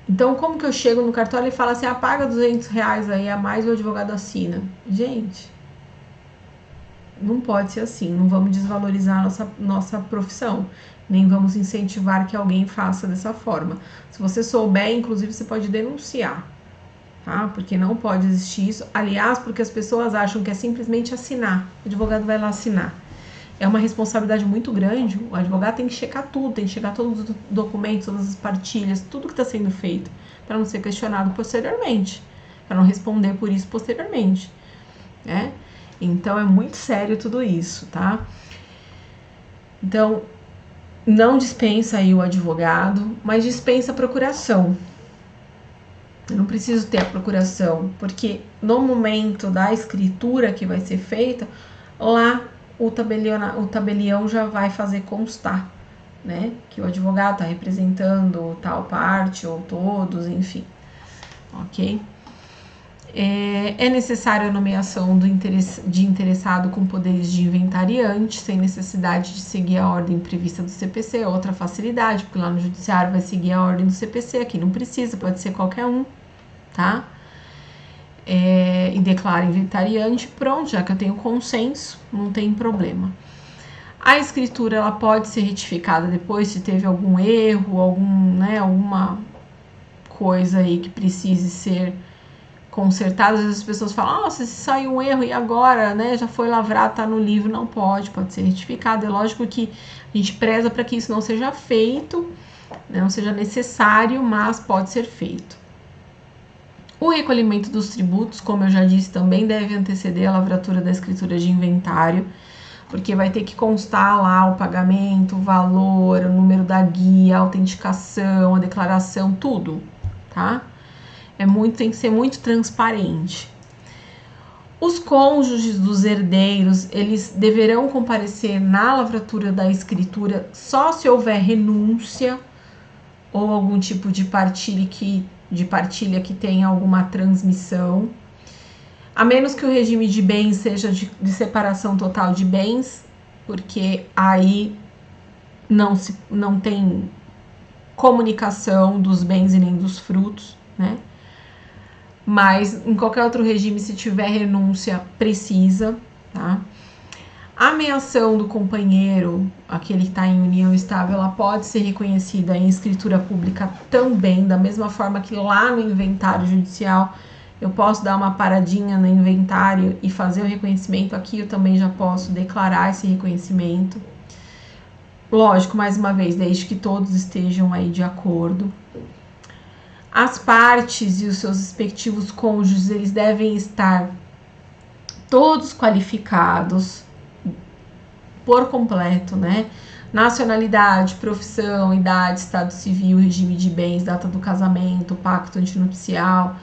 Então, como que eu chego no cartório e falo assim, paga R$200 aí a mais, o advogado assina? Gente, não pode ser assim, não vamos desvalorizar a nossa profissão, nem vamos incentivar que alguém faça dessa forma. Se você souber, inclusive, você pode denunciar, tá? Porque não pode existir isso. Aliás, porque as pessoas acham que é simplesmente assinar. O advogado vai lá assinar. É uma responsabilidade muito grande. O advogado tem que checar tudo, tem que checar todos os documentos, todas as partilhas, tudo que está sendo feito, para não ser questionado posteriormente, para não responder por isso posteriormente, né? Então, é muito sério tudo isso, tá? Então, não dispensa aí o advogado, mas dispensa a procuração. Eu não preciso ter a procuração, porque no momento da escritura que vai ser feita, lá o tabelião já vai fazer constar, né? Que o advogado está representando tal parte ou todos, enfim. Ok? É necessário a nomeação de interessado com poderes de inventariante, sem necessidade de seguir a ordem prevista do CPC. Outra facilidade, porque lá no judiciário vai seguir a ordem do CPC, aqui não precisa, pode ser qualquer um, tá? E declara inventariante, pronto, já que eu tenho consenso, não tem problema. A escritura, ela pode ser retificada depois se teve algum erro, alguma coisa aí que precise ser consertada. Às vezes as pessoas falam, se saiu um erro e agora, né, já foi lavrado, tá no livro. Não pode ser retificado. É lógico que a gente preza para que isso não seja feito, né, não seja necessário, mas pode ser feito. O recolhimento dos tributos, como eu já disse, também deve anteceder a lavratura da escritura de inventário, porque vai ter que constar lá o pagamento, o valor, o número da guia, a autenticação, a declaração, tudo, tá? Tem que ser muito transparente. Os cônjuges dos herdeiros, eles deverão comparecer na lavratura da escritura só se houver renúncia ou algum tipo de partilha que tenha alguma transmissão, a menos que o regime de bens seja de separação total de bens, porque aí não tem comunicação dos bens e nem dos frutos, né? Mas em qualquer outro regime, se tiver renúncia, precisa, tá? A meação do companheiro, aquele que está em união estável, ela pode ser reconhecida em escritura pública também, da mesma forma que lá no inventário judicial eu posso dar uma paradinha no inventário e fazer o reconhecimento. Aqui eu também já posso declarar esse reconhecimento. lógico, mais uma vez, desde que todos estejam aí de acordo. As partes e os seus respectivos cônjuges, eles devem estar todos qualificados por completo, né? Nacionalidade, profissão, idade, estado civil, regime de bens, data do casamento, pacto antinupcial,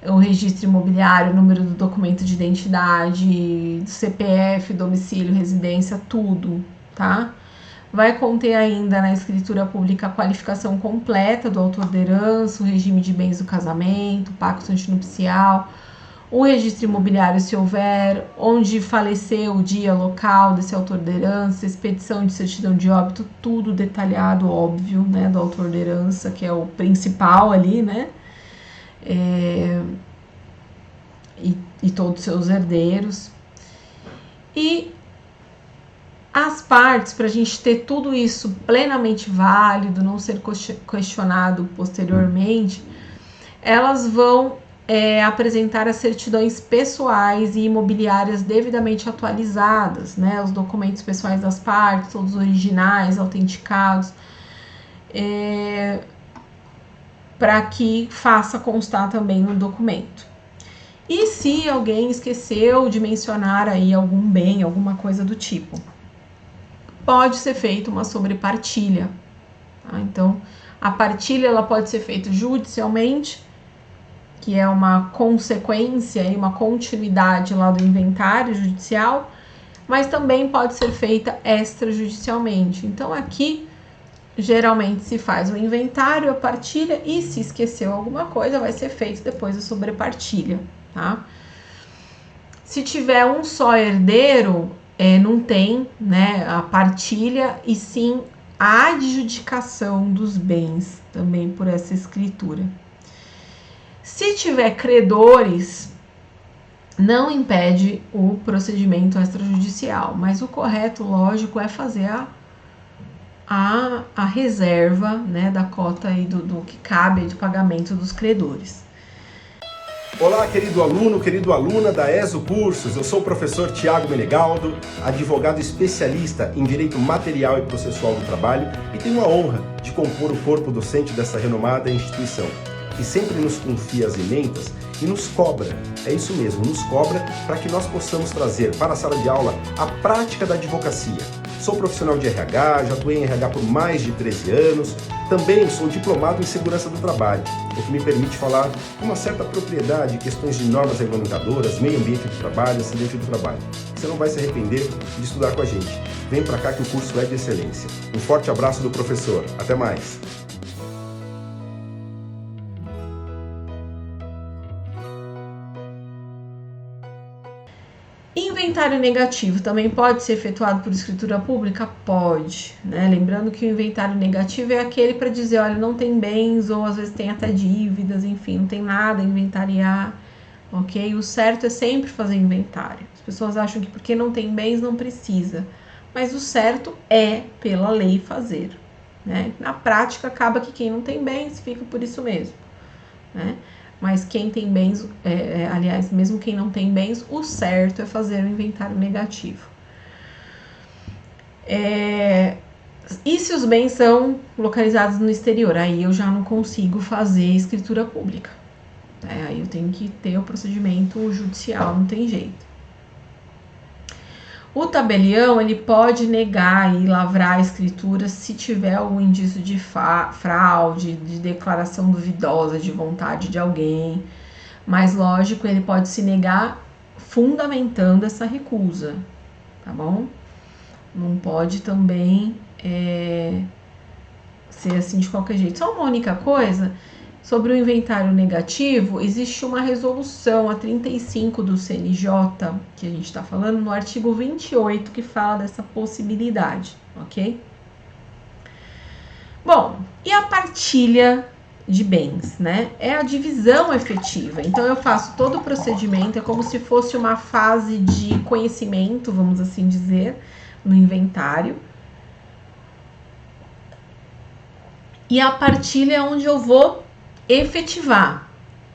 o registro imobiliário, número do documento de identidade, CPF, domicílio, residência, tudo, tá? Vai conter ainda na escritura pública a qualificação completa do autor da herança, o regime de bens do casamento, pacto antinupcial, o registro imobiliário, se houver, onde faleceu, o dia, local desse autor da herança, expedição de certidão de óbito, tudo detalhado, óbvio, né, do autor da herança, que é o principal ali, né, e todos os seus herdeiros. E as partes, para a gente ter tudo isso plenamente válido, não ser questionado posteriormente, elas vão apresentar as certidões pessoais e imobiliárias devidamente atualizadas, né? Os documentos pessoais das partes, todos originais, autenticados, para que faça constar também no documento. E se alguém esqueceu de mencionar aí algum bem, alguma coisa do tipo, pode ser feita uma sobrepartilha, tá? Então, a partilha ela pode ser feita judicialmente, que é uma consequência e uma continuidade lá do inventário judicial, mas também pode ser feita extrajudicialmente. Então, aqui, geralmente se faz o inventário, a partilha, e se esqueceu alguma coisa, vai ser feito depois a sobrepartilha, tá? Se tiver um só herdeiro, não tem, né, a partilha, e sim a adjudicação dos bens, também por essa escritura. Se tiver credores, não impede o procedimento extrajudicial, mas o correto, lógico, é fazer a reserva, né, da cota aí do que cabe de pagamento dos credores. Olá, querido aluno, querida aluna da ESO Cursos. Eu sou o professor Tiago Menegaldo, advogado especialista em Direito Material e Processual do Trabalho, e tenho a honra de compor o corpo docente dessa renomada instituição, que sempre nos confia as ementas e nos cobra, é isso mesmo, nos cobra para que nós possamos trazer para a sala de aula a prática da advocacia. Sou profissional de RH, já atuei em RH por mais de 13 anos, também sou diplomado em segurança do trabalho, o que me permite falar com uma certa propriedade questões de normas regulamentadoras, meio ambiente do trabalho, acidente do trabalho. Você não vai se arrepender de estudar com a gente. Vem para cá que o curso é de excelência. Um forte abraço do professor. Até mais! Inventário negativo também pode ser efetuado por escritura pública? Pode, né? Lembrando que o inventário negativo é aquele para dizer, olha, não tem bens, ou às vezes tem até dívidas, enfim, não tem nada a inventariar, ok? O certo é sempre fazer inventário. As pessoas acham que porque não tem bens não precisa, mas o certo é, pela lei, fazer, né? Na prática, acaba que quem não tem bens fica por isso mesmo, né? Mas quem tem bens, aliás, mesmo quem não tem bens, o certo é fazer o inventário negativo. E se os bens são localizados no exterior? Aí eu já não consigo fazer escritura pública. Aí eu tenho que ter o procedimento judicial, não tem jeito. O tabelião, ele pode negar e lavrar a escritura se tiver algum indício de fraude, de declaração duvidosa de vontade de alguém. Mas, lógico, ele pode se negar fundamentando essa recusa, tá bom? Não pode também ser assim de qualquer jeito. Só uma única coisa, sobre o inventário negativo, existe uma resolução, a 35 do CNJ, que a gente está falando, no artigo 28, que fala dessa possibilidade, ok? Bom, e a partilha de bens, né? É a divisão efetiva. Então, eu faço todo o procedimento, é como se fosse uma fase de conhecimento, vamos assim dizer, no inventário. E a partilha é onde eu vou efetivar,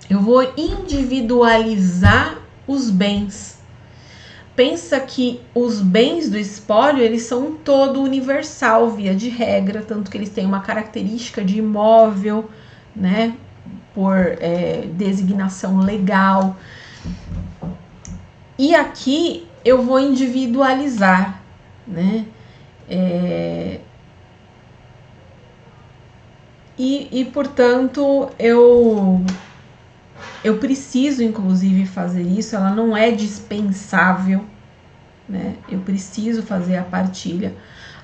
eu vou individualizar os bens. pensa que os bens do espólio, eles são um todo universal, via de regra, tanto que eles têm uma característica de imóvel, né, por designação legal. E aqui eu vou individualizar, né, portanto, eu preciso, inclusive, fazer isso, ela não é dispensável, né? Eu preciso fazer a partilha,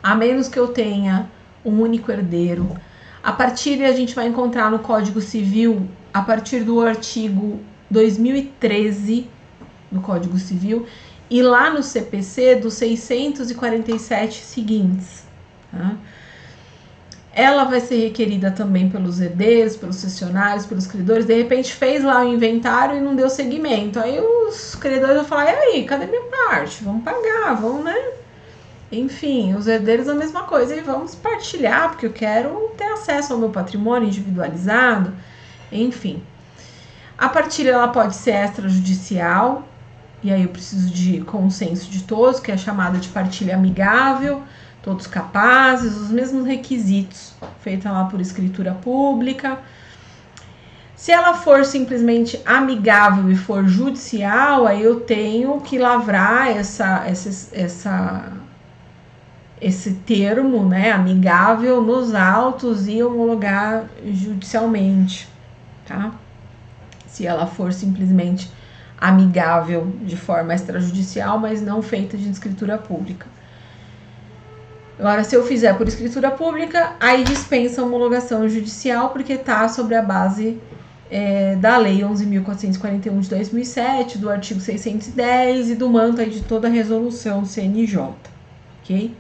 a menos que eu tenha um único herdeiro. A partilha a gente vai encontrar no Código Civil, a partir do artigo 2013 do Código Civil, e lá no CPC, dos 647 seguintes, tá? Ela vai ser requerida também pelos herdeiros, pelos cessionários, pelos credores. De repente fez lá o inventário e não deu seguimento. Aí os credores vão falar, e aí, cadê minha parte? Vamos pagar, vamos, né? Enfim, os herdeiros a mesma coisa. E vamos partilhar, porque eu quero ter acesso ao meu patrimônio individualizado. Enfim. A partilha, ela pode ser extrajudicial. E aí eu preciso de consenso de todos, que é chamada de partilha amigável. Todos capazes, os mesmos requisitos, feita lá por escritura pública. Se ela for simplesmente amigável e for judicial, aí eu tenho que lavrar esse termo, né, amigável, nos autos e homologar judicialmente, tá? Se ela for simplesmente amigável de forma extrajudicial, mas não feita de escritura pública. Agora, se eu fizer por escritura pública, aí dispensa a homologação judicial, porque está sobre a base da Lei 11.441 de 2007, do artigo 610 e do manto aí de toda a resolução CNJ, ok?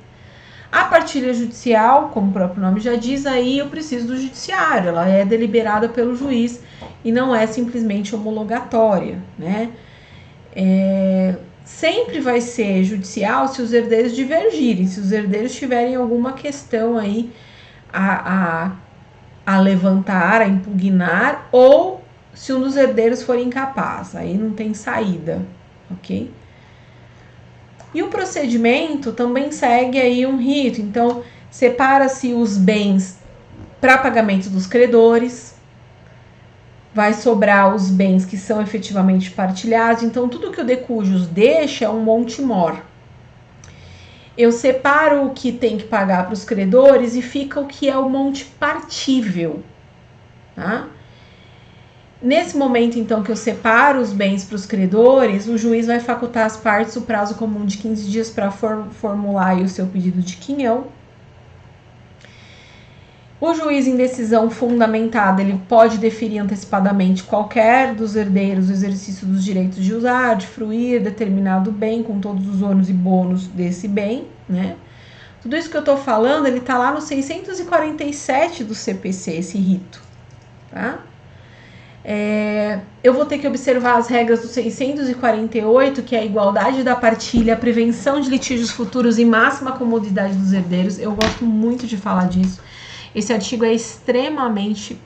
A partilha judicial, como o próprio nome já diz, aí eu preciso do judiciário, ela é deliberada pelo juiz e não é simplesmente homologatória, né? Sempre vai ser judicial se os herdeiros divergirem, se os herdeiros tiverem alguma questão aí a levantar, a impugnar, ou se um dos herdeiros for incapaz, aí não tem saída, ok? E o procedimento também segue aí um rito, então separa-se os bens para pagamento dos credores, vai sobrar os bens que são efetivamente partilhados, então tudo que o de cujus deixa é um monte mor. Eu separo o que tem que pagar para os credores e fica o que é o monte partível, tá? Nesse momento, então, que eu separo os bens para os credores, o juiz vai facultar às partes o prazo comum de 15 dias para formular aí o seu pedido de quinhão. O juiz, em decisão fundamentada, ele pode deferir antecipadamente qualquer dos herdeiros o exercício dos direitos de usar, de fruir determinado bem, com todos os ônus e bônus desse bem, né? Tudo isso que eu tô falando, ele tá lá no 647 do CPC, esse rito, tá? Eu vou ter que observar as regras do 648, que é a igualdade da partilha, a prevenção de litígios futuros e máxima comodidade dos herdeiros. Eu gosto muito de falar disso. Esse artigo é extremamente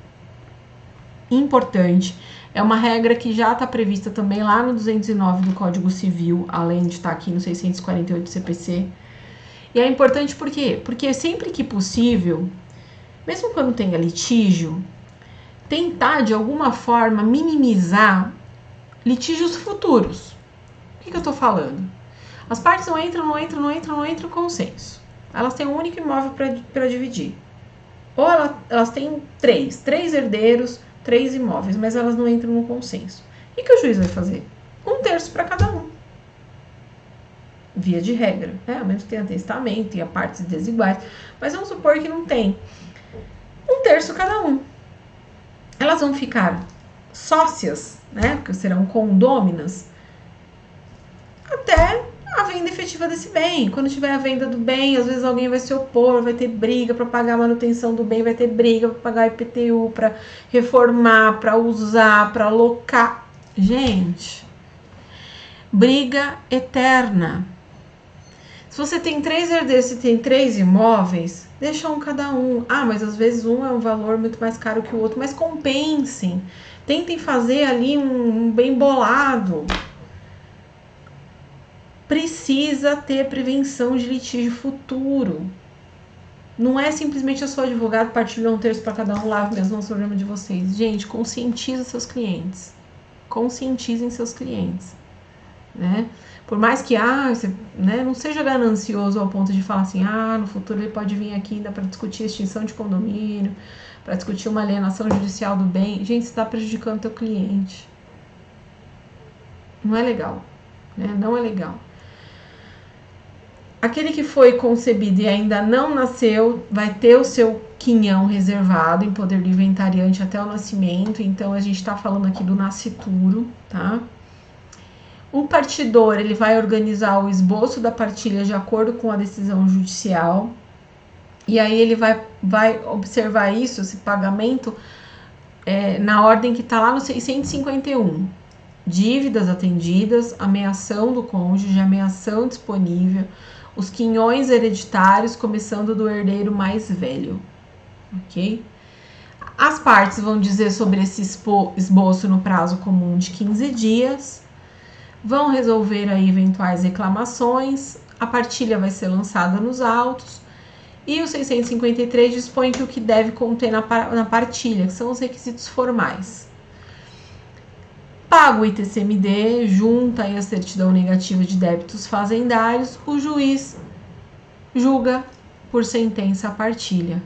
importante. É uma regra que já está prevista também lá no 209 do Código Civil, além de estar aqui no 648 do CPC. E é importante por quê? Porque sempre que possível, mesmo quando tenha litígio, tentar de alguma forma minimizar litígios futuros. O que eu estou falando? As partes não entram em consenso. Elas têm um único imóvel para dividir. Ou elas têm três herdeiros, 3 imóveis, mas elas não entram no consenso. E o que o juiz vai fazer? 1/3 para cada um. Via de regra, né? Ao menos que tenha testamento, tenha partes desiguais. Mas vamos supor que não tem. 1/3 cada um. Elas vão ficar sócias, né? Porque serão condôminas, até a venda efetiva desse bem. Quando tiver a venda do bem, às vezes alguém vai se opor, vai ter briga para pagar a manutenção do bem, vai ter briga para pagar IPTU, para reformar, para usar, para alocar. Gente, briga eterna. Se você tem 3 herdeiros, se tem 3 imóveis, deixa um cada um. Ah, mas às vezes um é um valor muito mais caro que o outro, mas compensem. Tentem fazer ali um bem bolado. precisa ter prevenção de litígio futuro. Não é simplesmente eu sou advogado, partilho um terço para cada um, lave minhas mãos no problema de vocês. Gente, conscientiza seus clientes. Conscientizem seus clientes, né? Por mais que você, né, não seja ganancioso ao ponto de falar assim, no futuro ele pode vir aqui ainda para discutir extinção de condomínio, para discutir uma alienação judicial do bem. Gente, você está prejudicando o teu cliente. Não é legal, né? Não é legal. Aquele que foi concebido e ainda não nasceu vai ter o seu quinhão reservado em poder do inventariante até o nascimento. Então, a gente está falando aqui do nascituro, tá? O partidor, ele vai organizar o esboço da partilha de acordo com a decisão judicial. E aí, ele vai observar isso, esse pagamento, na ordem que está lá no 651. Dívidas atendidas, ameação do cônjuge, ameação disponível, os quinhões hereditários, começando do herdeiro mais velho, ok? As partes vão dizer sobre esse esboço no prazo comum de 15 dias, vão resolver aí eventuais reclamações, a partilha vai ser lançada nos autos, e o 653 dispõe que o que deve conter na partilha, que são os requisitos formais. Paga o ITCMD, junta aí a certidão negativa de débitos fazendários, o juiz julga por sentença a partilha.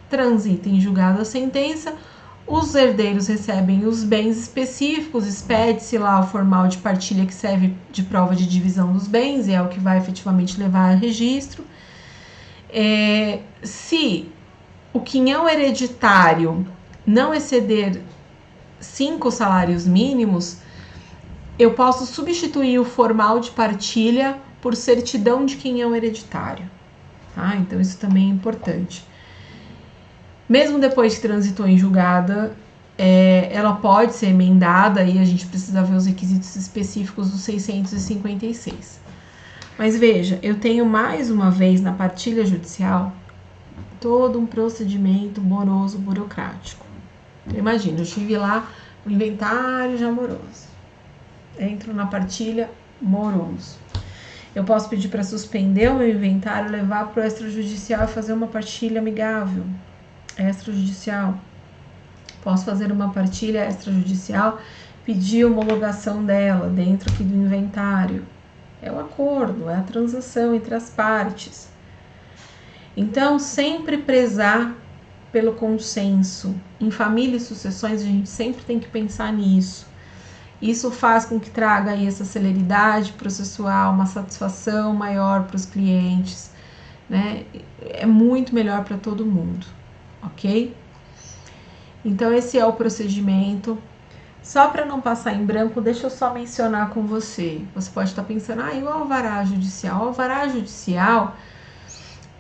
Transita em julgado a sentença, os herdeiros recebem os bens específicos, expede-se lá o formal de partilha que serve de prova de divisão dos bens, e é o que vai efetivamente levar a registro. Se o quinhão hereditário não exceder 5 salários mínimos, eu posso substituir o formal de partilha por certidão de quinhão hereditário, tá? Então isso também é importante. Mesmo depois que transitou em julgada, ela pode ser emendada e a gente precisa ver os requisitos específicos do 656. Mas veja, eu tenho mais uma vez na partilha judicial todo um procedimento moroso, burocrático. Imagina, eu estive lá no inventário já moroso. Entro na partilha moroso. Eu posso pedir para suspender o meu inventário, levar para o extrajudicial e fazer uma partilha amigável. Extrajudicial. Posso fazer uma partilha extrajudicial, pedir homologação dela dentro aqui do inventário. É o acordo, é a transação entre as partes. Então, sempre prezar pelo consenso. Em família e sucessões, a gente sempre tem que pensar nisso. Isso faz com que traga aí essa celeridade processual, uma satisfação maior para os clientes, né? É muito melhor para todo mundo, ok? Então, esse é o procedimento. Só para não passar em branco, deixa eu só mencionar com você. Você pode estar pensando, e o alvará judicial? O alvará judicial,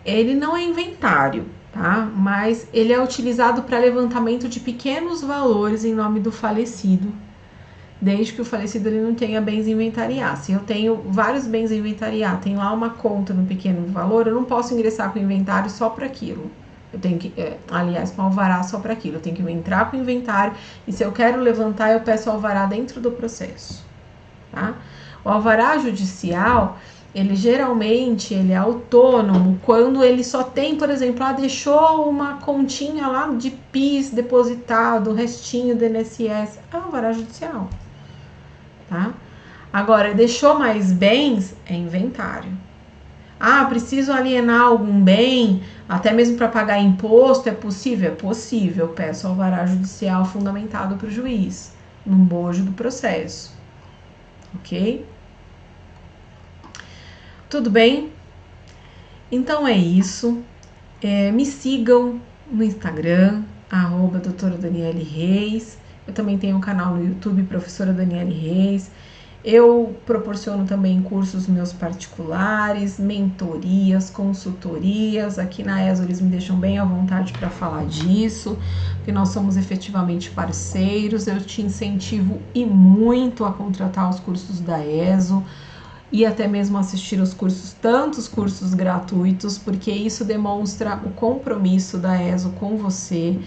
ele não é inventário, tá? Mas ele é utilizado para levantamento de pequenos valores em nome do falecido, desde que o falecido ele não tenha bens a inventariar. Se eu tenho vários bens a inventariar, tem lá uma conta no pequeno valor, eu não posso ingressar com o inventário só para aquilo. Eu tenho que, aliás, com alvará só para aquilo. Eu tenho que entrar com o inventário e se eu quero levantar, eu peço alvará dentro do processo, tá? O alvará judicial, ele geralmente ele é autônomo quando ele só tem, por exemplo, deixou uma continha lá de PIS depositado, o restinho do INSS, é alvará judicial, tá? Agora, deixou mais bens, é inventário. Preciso alienar algum bem, até mesmo para pagar imposto, é possível? É possível, eu peço alvará judicial fundamentado para o juiz, no bojo do processo, ok? Tudo bem? Então é isso. Me sigam no Instagram, @doutora Daniele Reis. Eu também tenho um canal no YouTube, Professora Daniele Reis. Eu proporciono também cursos meus particulares, mentorias, consultorias. Aqui na ESO eles me deixam bem à vontade para falar disso, porque nós somos efetivamente parceiros. Eu te incentivo e muito a contratar os cursos da ESO e até mesmo assistir os cursos, tantos cursos gratuitos, porque isso demonstra o compromisso da ESO com você,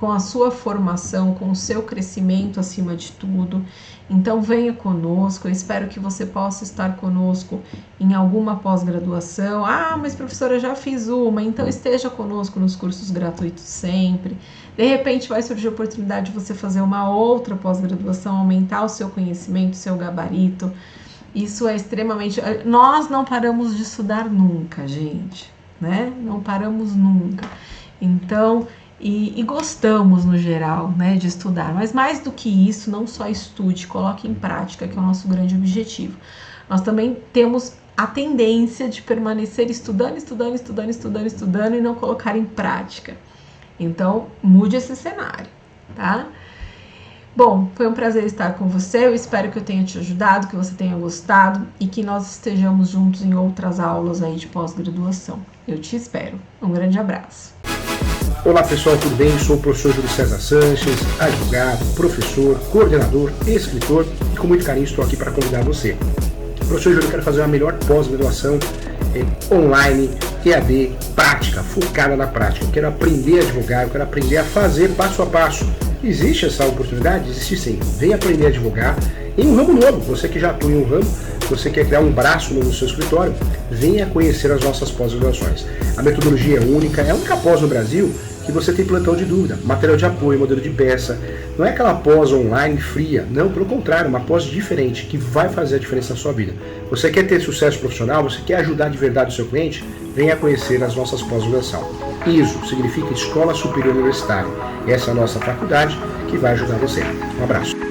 com a sua formação, com o seu crescimento acima de tudo. Então venha conosco, eu espero que você possa estar conosco em alguma pós-graduação. Ah, mas professora, já fiz uma, então esteja conosco nos cursos gratuitos sempre. De repente vai surgir a oportunidade de você fazer uma outra pós-graduação, aumentar o seu conhecimento, o seu gabarito. Isso é extremamente... Nós não paramos de estudar nunca, gente, né? Não paramos nunca. Então... E gostamos, no geral, né, de estudar. Mas mais do que isso, não só estude, coloque em prática, que é o nosso grande objetivo. Nós também temos a tendência de permanecer estudando e não colocar em prática. Então, mude esse cenário, tá? Bom, foi um prazer estar com você. Eu espero que eu tenha te ajudado, que você tenha gostado e que nós estejamos juntos em outras aulas aí de pós-graduação. Eu te espero. Um grande abraço. Olá pessoal, tudo bem? Sou o professor Júlio César Sanches, advogado, professor, coordenador, escritor e com muito carinho estou aqui para convidar você. Professor Júlio, eu quero fazer uma melhor pós-graduação online, EAD, prática, focada na prática. Eu quero aprender a advogar, eu quero aprender a fazer passo a passo. Existe essa oportunidade? Existe sim. Venha aprender a advogar em um ramo novo. Você que já atua em um ramo, você quer criar um braço novo no seu escritório, venha conhecer as nossas pós-graduações. A metodologia é única, é a única pós no Brasil que você tem plantão de dúvida, material de apoio, modelo de peça. Não é aquela pós online fria, não, pelo contrário, uma pós diferente que vai fazer a diferença na sua vida. Você quer ter sucesso profissional, você quer ajudar de verdade o seu cliente, venha conhecer as nossas pós-graduação. ISO significa Escola Superior Universitária. Essa é a nossa faculdade que vai ajudar você. Um abraço.